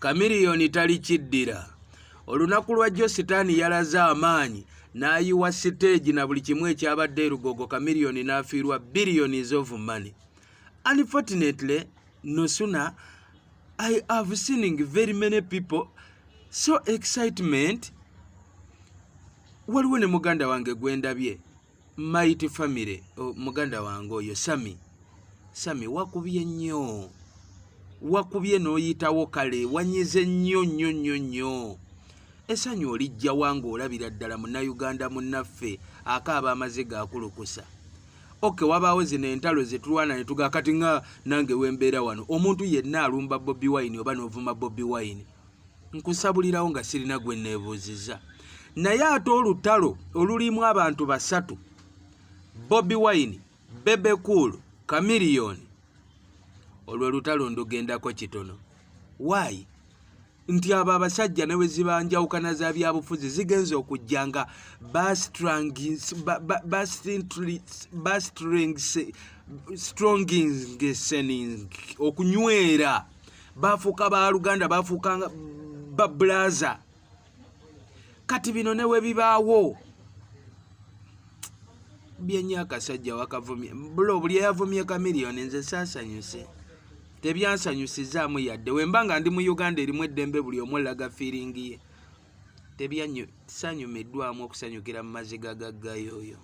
Chameleon tali kiddira. Olunaku lwajjo sitaani yalaze amaanyi n'ayiwa stage na buli kimu ekyabadde erugogo. Chameleon n'afiirwa billions of money. Unfortunately, no sooner I have seen very many people so excitement. Waliwo ne muganda wange gwendabye Mighty Family, muganda wange oyo Sami wakubye nnyo. Wakubye n'oyitawo kale wanyize nnyo. Essanyu olijja wange olabira ddala munnayuganda munnaffe akaaba amaziga akulukusa. Okay, wabaawo zino entalo zetulwana ne tugakati nga nange wembeera wano. Omuntu yenna alumba Bobi Wine oba n'ovuma Bobi Wine. Nkusabulirawo nga sirina gwe neebuuziza. Naye ate olutalo olulimu abantu basatu, Bobi Wine, Bebe Cool, Chameleon, olwo lutalo ndugendako kitono. Why? Nti abo abasajja ne bwe zibanjawukana za byabufuzi zigenza okujjanga okunywera. Bafuuka ba Luganda, bafuuka ba blaza. Kati bino ne we bibaawo byenye akasajja wakavumye bulo buli yavumye Chameleon nze saasanyuse tebyansanyusizaamu yadde wembanga ndi mu Uganda erimu eddembe buli omu laga feeling ye tebyanyu sanyumiddwamu okusanyukira mu maziga gaggayoyo.